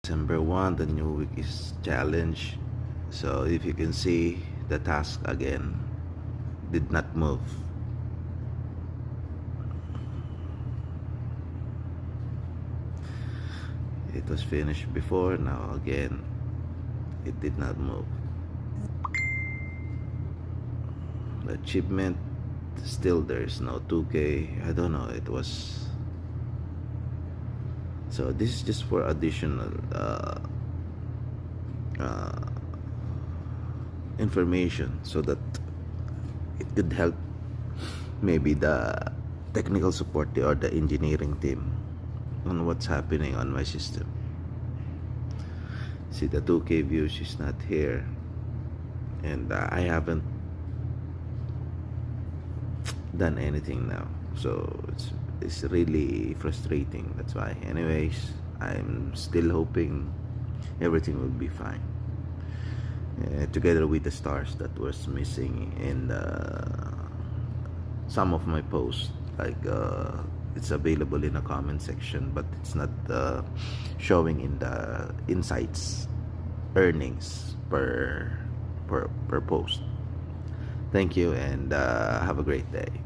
December 1, the new week is challenge. So if you can see, the task again did not move. It was finished before, now again it did not move. The achievement, still there's no 2K. I don't know, it was, so this is just for additional information, so that it could help maybe the technical support or the engineering team on what's happening on my system. See, the 2K views is not here, and I haven't done anything now, so it's really frustrating. That's why, anyways, I'm still hoping everything will be fine, together with the stars that was missing in some of my posts, like it's available in the comment section, but it's not showing in the insights earnings per post. Thank you, and have a great day.